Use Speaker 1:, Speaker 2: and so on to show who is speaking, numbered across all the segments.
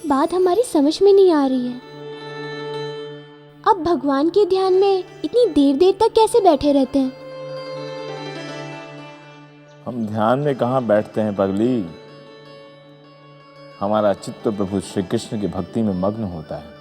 Speaker 1: एक बात हमारी समझ में नहीं आ रही है। अब भगवान के ध्यान में इतनी देर देर तक कैसे बैठे रहते हैं?
Speaker 2: हम ध्यान में कहाँ बैठते हैं पगली। हमारा चित्त तो प्रभु श्री कृष्ण की भक्ति में मग्न होता है।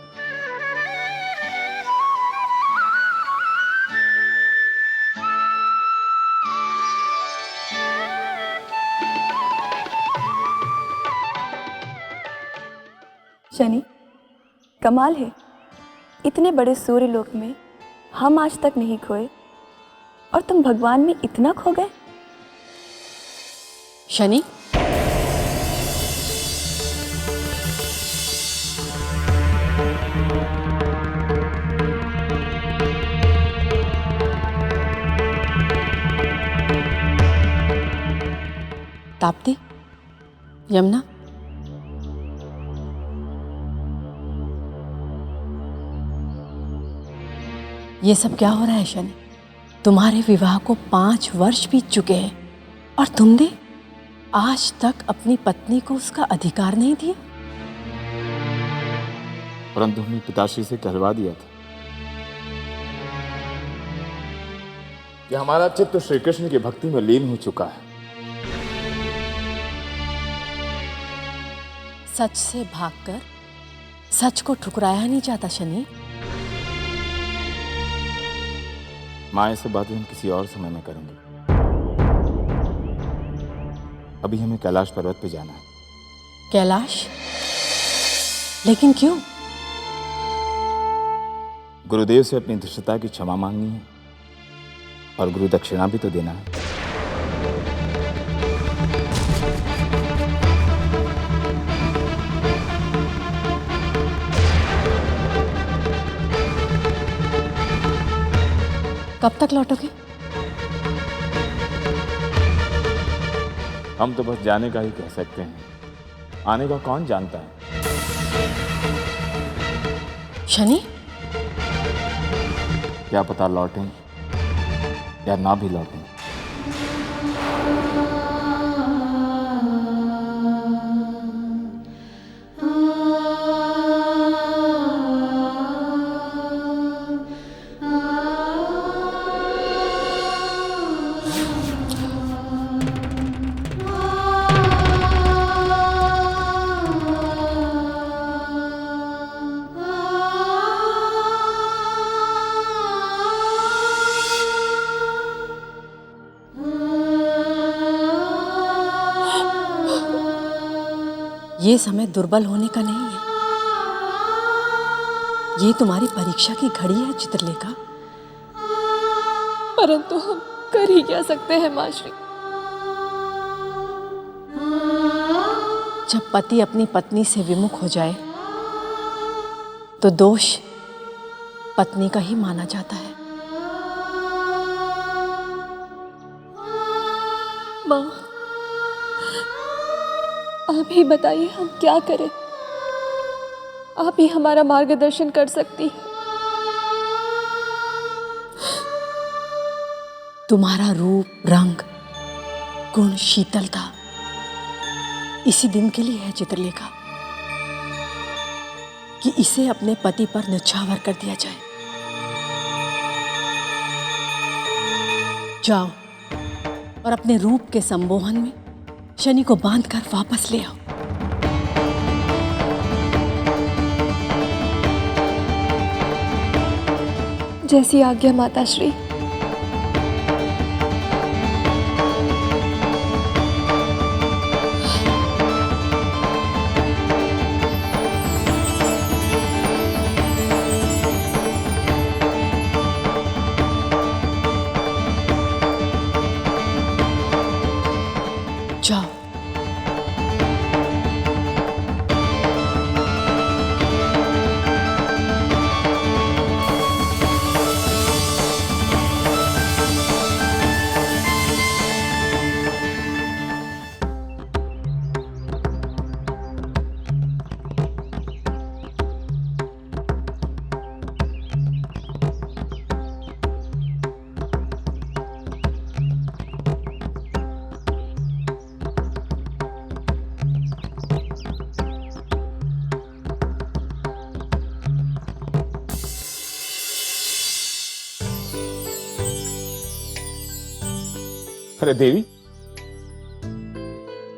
Speaker 3: शनि, कमाल है, इतने बड़े सूर्य लोक में हम आज तक नहीं खोए और तुम भगवान में इतना खो गए।
Speaker 4: शनि, ताप्ती, यमुना, ये सब क्या हो रहा है शनि? तुम्हारे विवाह को 5 वर्ष बीत चुके हैं और तुमने आज तक अपनी पत्नी को उसका अधिकार नहीं दिया।
Speaker 2: परंतु हमने पिताश्री से कहलवा दिया था कि हमारा चित्त श्री कृष्ण की भक्ति में लीन हो चुका है।
Speaker 4: सच से भागकर सच को ठुकराया नहीं जाता शनि।
Speaker 2: माँ, ये सब बातें हम किसी और समय में करेंगे। अभी हमें कैलाश पर्वत पे जाना है।
Speaker 4: कैलाश? लेकिन क्यों?
Speaker 2: गुरुदेव से अपनी धृष्टता की क्षमा मांगनी है और गुरु दक्षिणा भी तो देना है।
Speaker 4: कब तक लौटोगे?
Speaker 2: हम तो बस जाने का ही कह सकते हैं, आने का कौन जानता है।
Speaker 4: शनि,
Speaker 2: क्या पता लौटें या ना भी लौटें।
Speaker 4: ये समय दुर्बल होने का नहीं है। ये तुम्हारी परीक्षा की घड़ी है चित्रलेखा।
Speaker 3: परंतु हम कर ही क्या सकते हैं माश्री।
Speaker 4: जब पति अपनी पत्नी से विमुख हो जाए तो दोष पत्नी का ही माना जाता है।
Speaker 3: माँ, आप ही बताइए हम क्या करें। आप ही हमारा मार्गदर्शन कर सकती हैं।
Speaker 4: तुम्हारा रूप, रंग, गुण, शीतलता इसी दिन के लिए है चित्रलेखा कि इसे अपने पति पर न्यौछावर कर दिया जाए। जाओ और अपने रूप के संमोहन में शनि को बांधकर वापस ले आओ।
Speaker 3: जैसी आज्ञा माताश्री।
Speaker 4: जाओ।
Speaker 2: अरे देवी,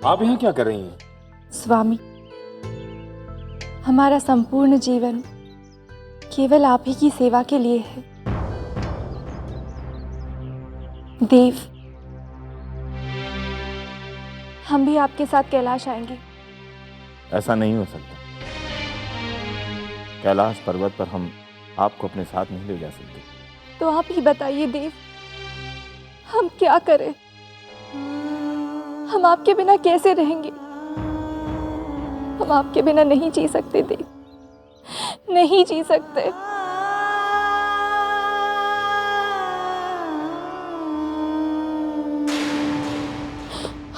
Speaker 2: आप यहाँ क्या कर रही हैं?
Speaker 3: स्वामी, हमारा संपूर्ण जीवन केवल आप ही की सेवा के लिए है। देव, हम भी आपके साथ कैलाश आएंगे।
Speaker 2: ऐसा नहीं हो सकता। कैलाश पर्वत पर हम आपको अपने साथ नहीं ले जा सकते।
Speaker 3: तो आप ही बताइए देव, हम क्या करें? हम आपके बिना कैसे रहेंगे? हम आपके बिना नहीं जी सकते देव, नहीं जी सकते।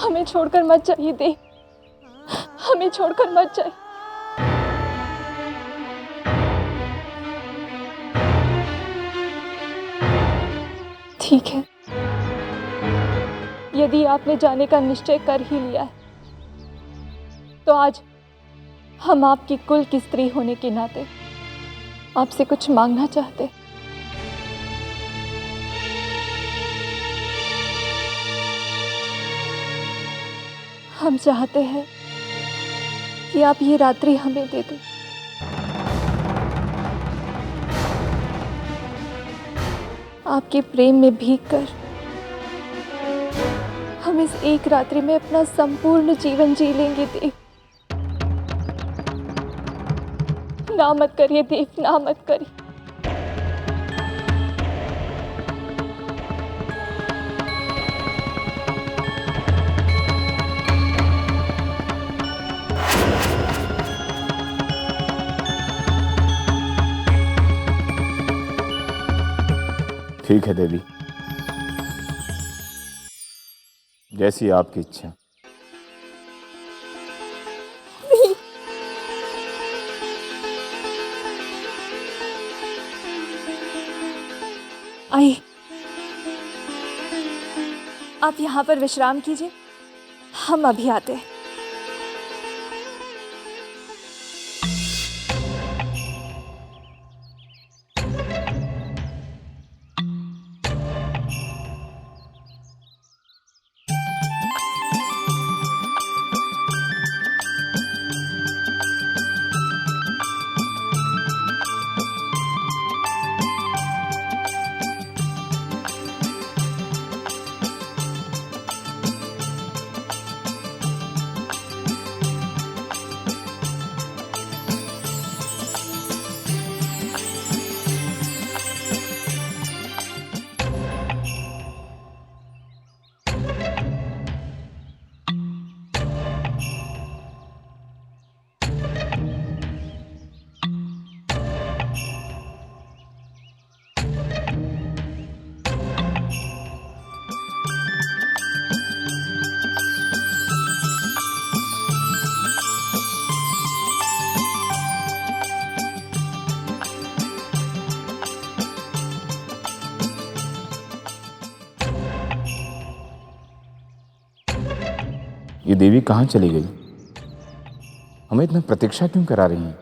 Speaker 3: हमें छोड़कर मत जाइए देव, हमें छोड़कर मत जाइए। ठीक है, यदि आपने जाने का निश्चय कर ही लिया है, तो आज हम आपकी कुल की स्त्री होने के नाते आपसे कुछ मांगना चाहते। हम चाहते हैं कि आप ये रात्रि हमें दे दें। आपके प्रेम में भीगकर हम इस एक रात्रि में अपना संपूर्ण जीवन जी लेंगे देव। ना मत करिए देव, ना मत करिए।
Speaker 2: ठीक है देवी, जैसी आपकी इच्छा।
Speaker 3: आइए, आप यहाँ पर विश्राम कीजिए, हम अभी आते हैं।
Speaker 2: ये देवी कहाँ चली गई? हमें इतना प्रतीक्षा क्यों करा रही हैं?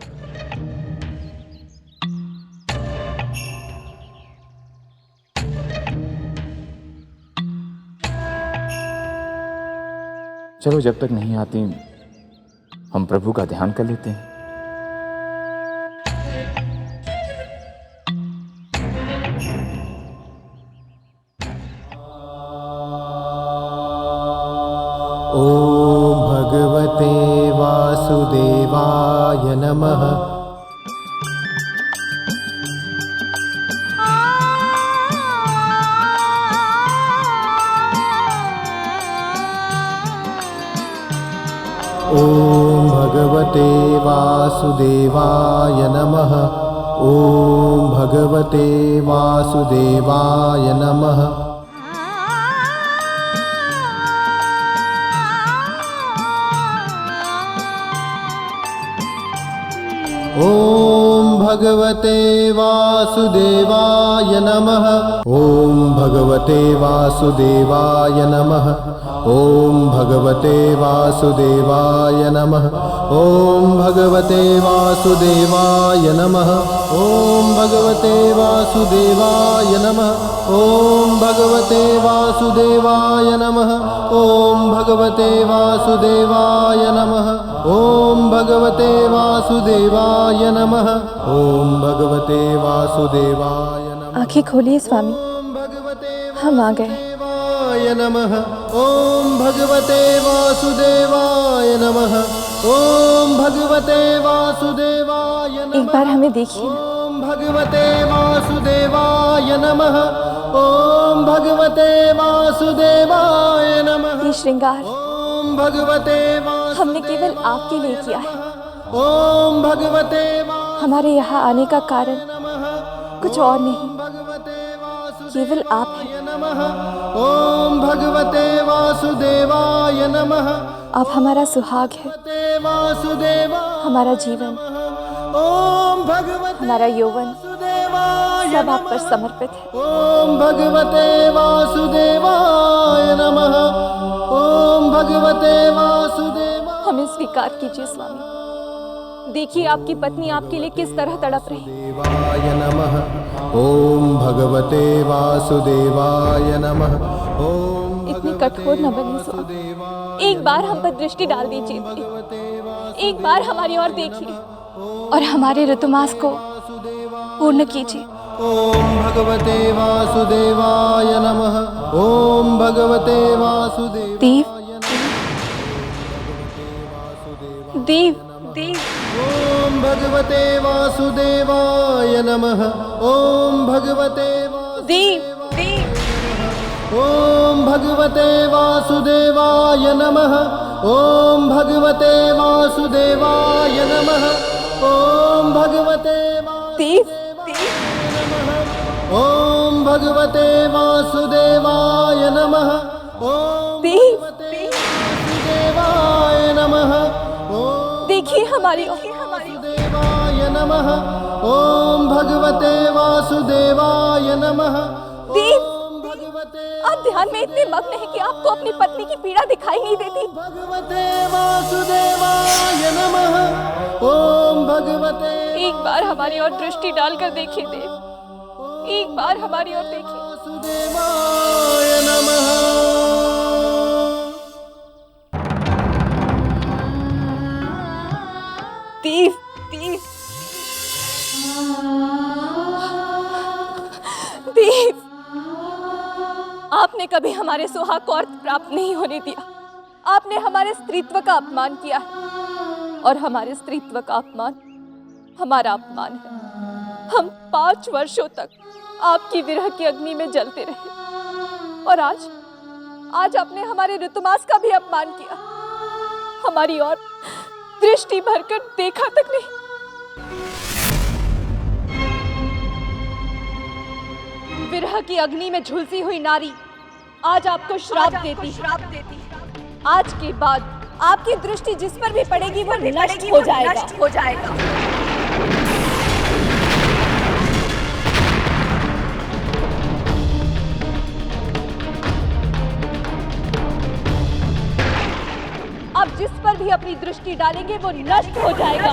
Speaker 2: चलो, जब तक नहीं आती हम प्रभु का ध्यान कर लेते हैं।
Speaker 5: ओम भगवते वासुदेवाय नमः। ओम भगवते वासुदेवाय नमः। ओम भगवते वासुदेवाय नमः। ओम भगवते वासुदेवाय नमः। ॐ भगवते वासुदेवाय नमः। ॐ भगवते वासुदेवाय नमः। ॐ भगवते वासुदेवाय नमः। ॐ भगवते वासुदेवाय नमः। ॐ भगवते वासुदेवाय नमः। ॐ भगवते वासुदेवाय नमः। ॐ भगवते वासुदेवाय नमः। ॐ भगवते वासुदेवाय नमः।
Speaker 3: आंखें खोलिए स्वामी, हम आ गए।
Speaker 5: वासुदेवाय नमः। ॐ भगवते वासुदेवाय नमः। ॐ भगवते वासुदेवाय नमः।
Speaker 3: एक बार हमें देखिए ना।
Speaker 5: ॐ भगवते वासुदेवाय नमः। ॐ भगवते वासुदेवाय नमः।
Speaker 3: ये श्रृंगार
Speaker 5: ॐ भगवते
Speaker 3: हमने केवल आपके लिए किया है।
Speaker 5: ॐ भगवते
Speaker 3: हमारे यहाँ आने का कारण कुछ और नहीं,
Speaker 5: भगवते
Speaker 3: केवल आप हैं।
Speaker 5: नमः। ॐ भगवते वासुदेवाय नमः।
Speaker 3: आप हमारा सुहाग है,
Speaker 5: वासुदेवा
Speaker 3: हमारा जीवन,
Speaker 5: ॐ भगवते
Speaker 3: हमारा यौवन,
Speaker 5: वासुदेवाय
Speaker 3: सब आप पर समर्पित है।
Speaker 5: ॐ भगवते वासुदेवाय नमः। ॐ भगवते वासुदेवाय
Speaker 3: हमें स्वीकार कीजिए स्वामी। देखिए आपकी पत्नी आपके लिए किस तरह तड़प रही।
Speaker 5: नमः। ॐ भगवते वासुदेवाय नमः। ॐ
Speaker 3: इतनी कठोर न बनिए स्वामी। एक बार हम पर दृष्टि डाल दीजिए, एक बार हमारी ओर देखिए और हमारे ऋतुमास को पूर्ण कीजिए।
Speaker 5: ॐ भगवते वासुदेवाय नमः। ॐ भगवते वासुदेव
Speaker 3: देव देव देव
Speaker 5: ॐ भगवते वासुदेवाय नमः। ॐ भगवते
Speaker 3: देव देव
Speaker 5: ॐ भगवते वासुदेवाय नमः। ॐ भगवते वासुदेवाय नमः। ॐ भगवते
Speaker 3: देव
Speaker 5: ॐ भगवते वासुदेवाय नमः। ॐ
Speaker 3: देव
Speaker 5: वासुदेवाय नमः।
Speaker 3: देखिए हमारी
Speaker 5: वासुदेवाय नमः। ॐ भगवते वासुदेवाय नमः।
Speaker 3: देव
Speaker 5: भगवते
Speaker 3: आप ध्यान में इतने मग्न हैं कि आपको अपनी पत्नी की पीड़ा दिखाई नहीं देती।
Speaker 5: भगवते वासुदेवाय नमः। ॐ भगवते
Speaker 3: एक बार हमारी ओर दृष्टि डालकर देखिए देव, एक बार हमारी ओर देखिए।
Speaker 5: वासुदेवाय नमः।
Speaker 3: देव देव देव आपने कभी हमारे सुहाग को अर्थ प्राप्त नहीं होने दिया। आपने हमारे स्त्रीत्व का अपमान किया है और हमारे स्त्रीत्व का अपमान हमारा अपमान है। हम 5 वर्षों तक आपकी विरह की अग्नि में जलते रहे और आज आपने हमारे ऋतुमास का भी अपमान किया। हमारी ओर दृष्टि भरकर देखा तक नहीं। विरह की अग्नि में झुलसी हुई नारी आज आपको श्राप देती है। आज के बाद आपकी दृष्टि जिस पर भी पड़ेगी वो नष्ट हो जाएगा। आप जिस पर भी अपनी दृष्टि डालेंगे वो नष्ट हो जाएगा।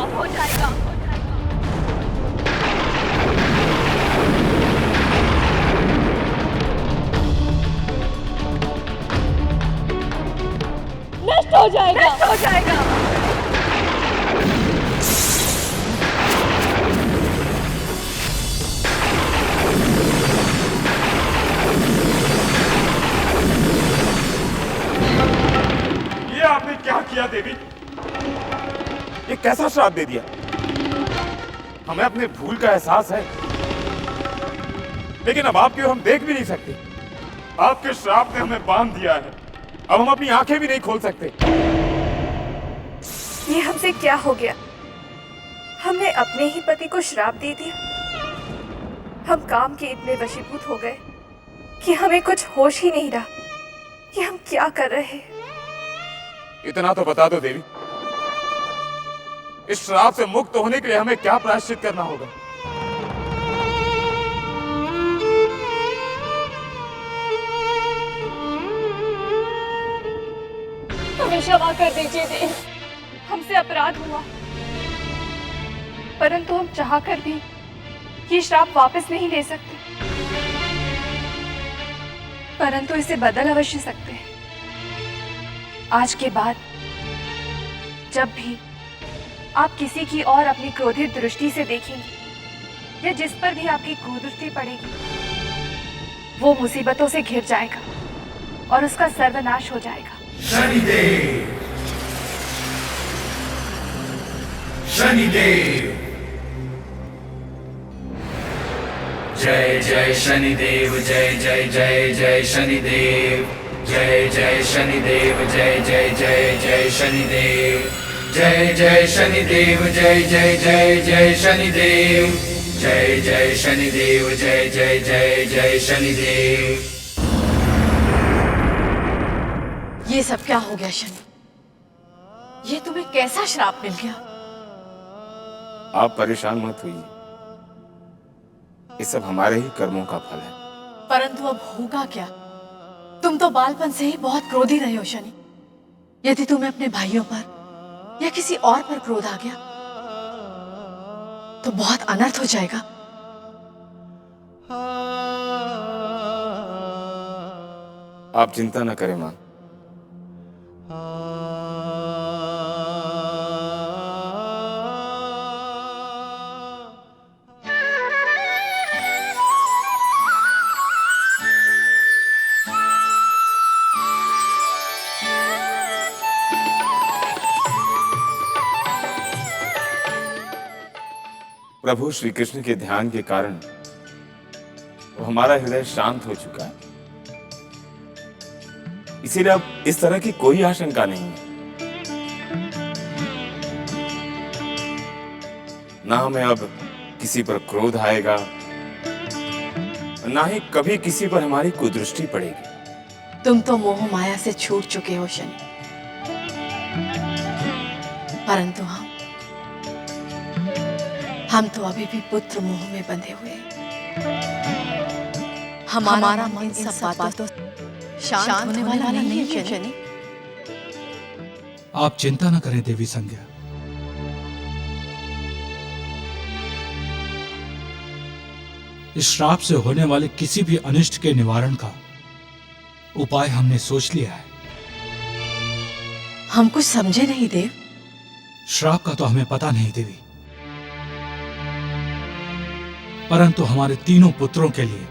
Speaker 3: नष्ट हो जाएगा।
Speaker 2: ये आपने क्या किया देवी? ये कैसा श्राप दे दिया? हमें अपने भूल का एहसास है, लेकिन अब आपकी ओर हम देख भी नहीं सकते। आपके श्राप ने हमें बांध दिया है, अब हम अपनी आंखें भी नहीं खोल सकते।
Speaker 3: ये हमसे क्या हो गया? हमने अपने ही पति को श्राप दे दिया। हम काम के इतने वशीभूत हो गए कि हमें कुछ होश ही नहीं रहा कि हम क्या कर रहे हैं।
Speaker 2: इतना तो बता दो देवी, इस श्राप से मुक्त होने के लिए हमें क्या प्रायश्चित करना होगा?
Speaker 3: क्षमा कर दीजिए देव, हमसे अपराध हुआ, परंतु हम चाहकर भी ये श्राप वापस नहीं ले सकते, परंतु इसे बदल अवश्य सकते हैं। आज के बाद जब भी आप किसी की और अपनी क्रोधित दृष्टि से देखेंगे या जिस पर भी आपकी कुदृष्टि पड़ेगी, वो मुसीबतों से घिर जाएगा और उसका सर्वनाश हो जाएगा।
Speaker 6: शनिदेव, शनिदेव, जय जय शनिदेव, जय जय जय जय शनिदेव, जय जय शनिदेव, जय जय जय जय शनिदेव, जय जय शनिदेव, जय जय जय जय शनिदेव, जय जय शनिदेव, जय जय जय जय शनिदेव।
Speaker 4: ये सब क्या हो गया शनि? ये तुम्हें कैसा श्राप मिल गया?
Speaker 2: आप परेशान मत होइए, ये सब हमारे ही कर्मों का फल है।
Speaker 4: परंतु अब होगा क्या? तुम तो बालपन से ही बहुत क्रोधी रहे हो शनि। यदि तुम्हें अपने भाइयों पर या किसी और पर क्रोध आ गया तो बहुत अनर्थ हो जाएगा।
Speaker 2: आप चिंता न करें मां, प्रभु श्री कृष्ण के ध्यान के कारण वो हमारा हृदय शांत हो चुका है, इसीलिए अब इस तरह की कोई आशंका नहीं है। ना हमें अब किसी पर क्रोध आएगा, ना ही कभी किसी पर हमारी कुदृष्टि पड़ेगी।
Speaker 4: तुम तो मोह माया से छूट चुके हो शनि, परंतु हम तो अभी भी पुत्र मोह में बंधे हुए हैं। हमारा मन इन सब बातों शांत होने वाला नहीं है शनि।
Speaker 7: आप चिंता न करें देवी संज्ञा, इस श्राप से होने वाले किसी भी अनिष्ट के निवारण का उपाय हमने सोच लिया है।
Speaker 4: हम कुछ समझे नहीं देव।
Speaker 7: श्राप का तो हमें पता नहीं देवी, परंतु हमारे तीनों पुत्रों के लिए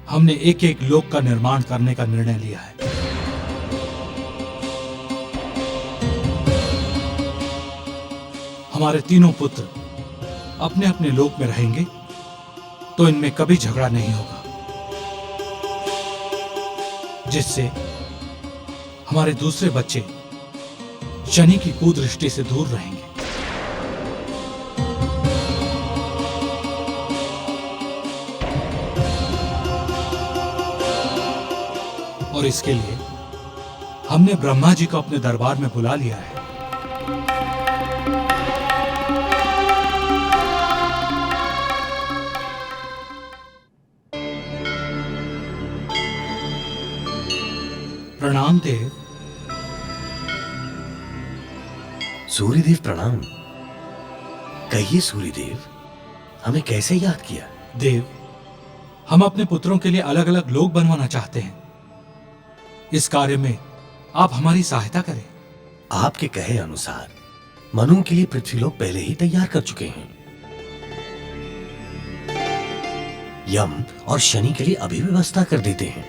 Speaker 7: हमने एक एक लोक का निर्माण करने का निर्णय लिया है। हमारे तीनों पुत्र अपने अपने लोक में रहेंगे तो इनमें कभी झगड़ा नहीं होगा, जिससे हमारे दूसरे बच्चे शनि की कुदृष्टि से दूर रहेंगे। और इसके लिए हमने ब्रह्मा जी को अपने दरबार में बुला लिया है। प्रणाम देव।
Speaker 8: सूर्यदेव प्रणाम। कहिए सूर्यदेव, हमें कैसे याद किया?
Speaker 7: देव, हम अपने पुत्रों के लिए अलग अलग लोक बनवाना चाहते हैं। इस कार्य में आप हमारी सहायता करें।
Speaker 8: आपके कहे अनुसार मनु के लिए पृथ्वीलोक पहले ही तैयार कर चुके हैं। यम और शनि के लिए अभी व्यवस्था कर देते हैं।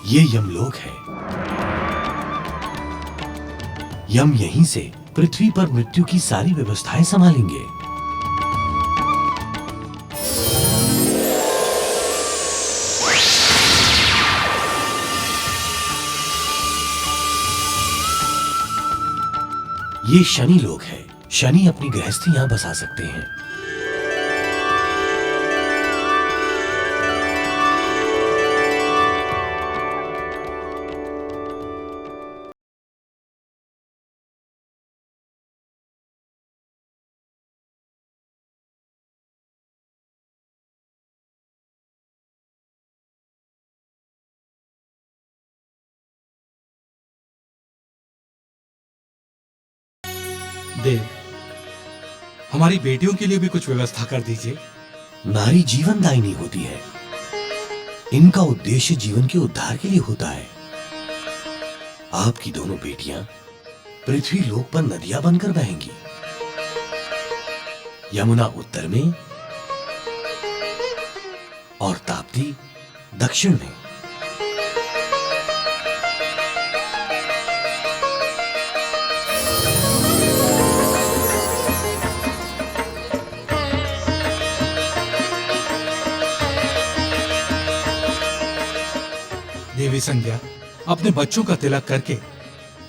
Speaker 8: ये यमलोक है। यम यहीं से पृथ्वी पर मृत्यु की सारी व्यवस्थाएं संभालेंगे। ये शनि लोग हैं। शनि अपनी गृहस्थी यहां बसा सकते हैं।
Speaker 7: देव, हमारी बेटियों के लिए भी कुछ व्यवस्था कर दीजिए।
Speaker 8: नारी जीवनदायिनी होती है। इनका उद्देश्य जीवन के उद्धार के लिए होता है। आपकी दोनों बेटियां पृथ्वी लोक पर नदियां बनकर बहेंगी। यमुना उत्तर में और ताप्ती दक्षिण में।
Speaker 7: देवी संज्ञा, अपने बच्चों का तिलक करके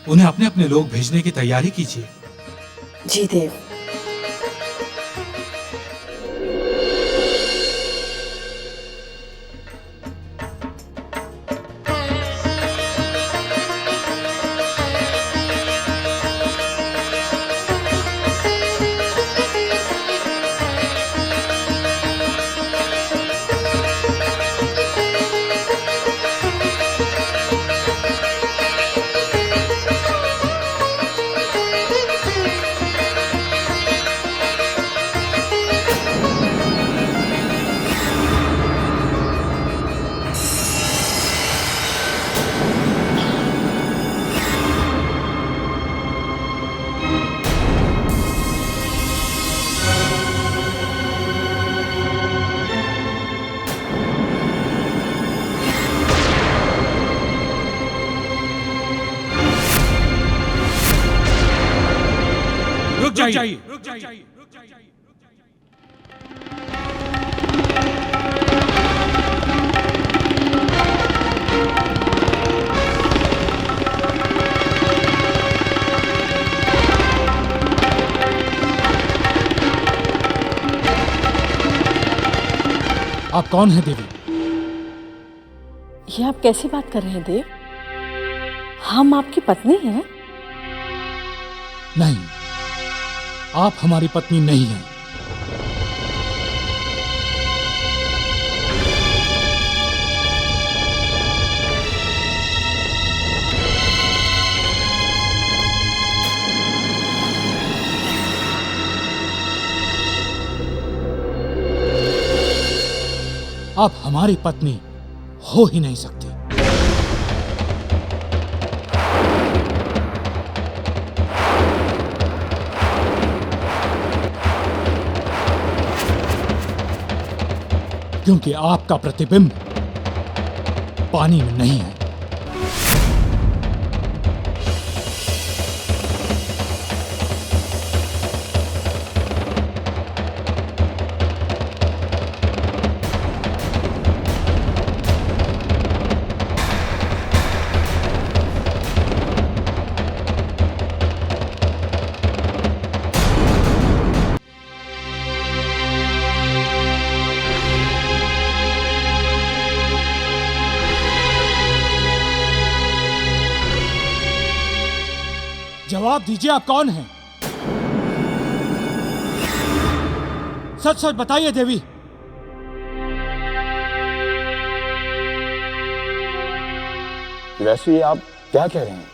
Speaker 7: उन्हें अपने अपने लोग भेजने की तैयारी कीजिए।
Speaker 4: जी देव।
Speaker 7: रुक जाइए। आप कौन है देवी?
Speaker 4: ये आप कैसी बात कर रहे हैं देव? हम आपकी पत्नी हैं।
Speaker 7: नहीं, आप हमारी पत्नी नहीं हैं। आप हमारी पत्नी हो ही नहीं सकती। क्योंकि आपका प्रतिबिंब पानी में नहीं है। जवाब दीजिए, आप कौन हैं? सच सच बताइए देवी।
Speaker 2: वैसे ये आप क्या कह रहे हैं?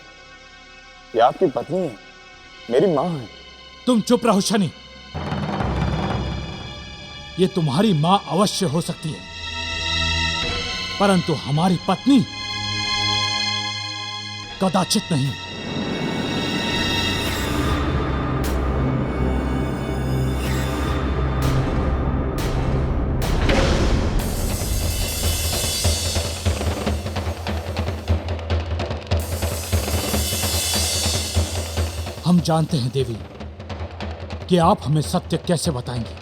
Speaker 2: ये आपकी पत्नी है, मेरी माँ है।
Speaker 7: तुम चुप रहो शनि। ये तुम्हारी मां अवश्य हो सकती है, परंतु हमारी पत्नी कदाचित नहीं। हम जानते हैं देवी कि आप हमें सत्य कैसे बताएंगे।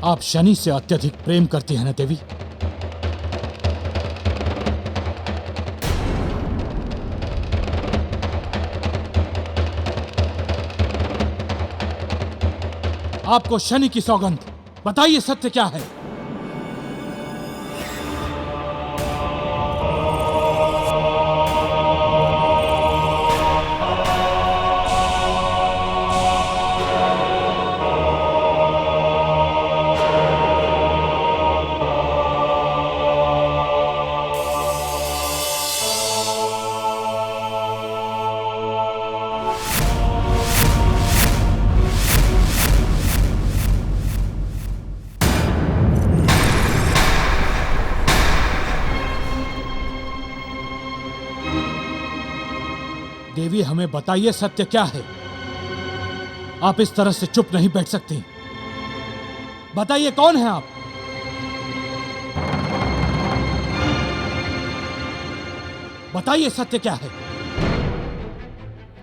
Speaker 7: आप शनि से अत्यधिक प्रेम करती हैं ना देवी? आपको शनि की सौगंध, बताइए सत्य क्या है? देवी, हमें बताइए सत्य क्या है? आप इस तरह से चुप नहीं बैठ सकती। बताइए कौन है आप? बताइए सत्य क्या है?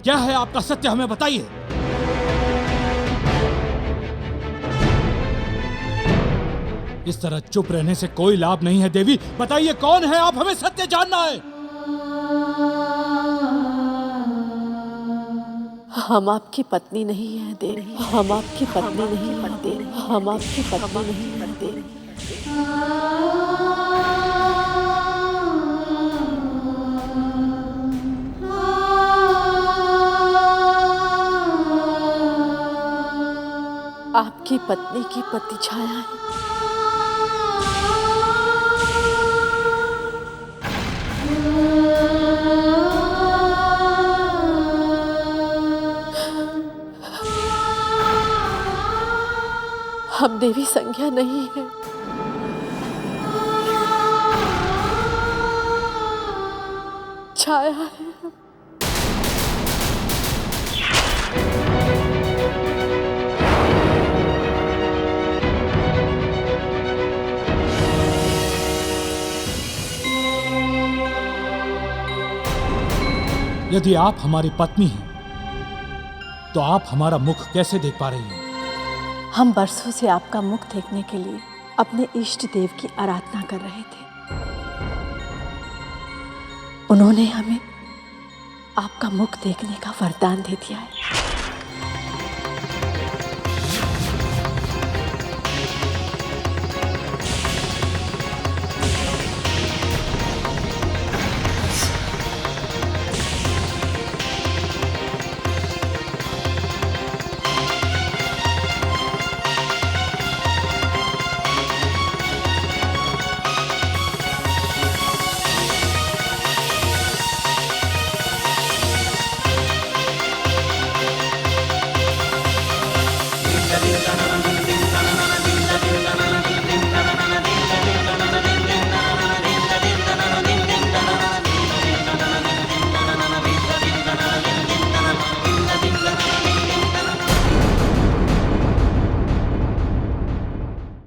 Speaker 7: क्या है आपका सत्य, हमें बताइए। इस तरह चुप रहने से कोई लाभ नहीं है देवी। बताइए कौन है आप, हमें सत्य जानना है।
Speaker 4: हम आपकी पत्नी नहीं है देवी, हम आपकी पत्नी नहीं है देवी, हम आपकी पत्नी नहीं है देवी। आपकी पत्नी की पति छाया है। हम देवी संज्ञा नहीं है। छाया है।
Speaker 7: यदि आप हमारी पत्नी हैं, तो आप हमारा मुख कैसे देख पा रही हैं?
Speaker 4: हम बरसों से आपका मुख देखने के लिए अपने इष्ट देव की आराधना कर रहे थे। उन्होंने हमें आपका मुख देखने का वरदान दे दिया है।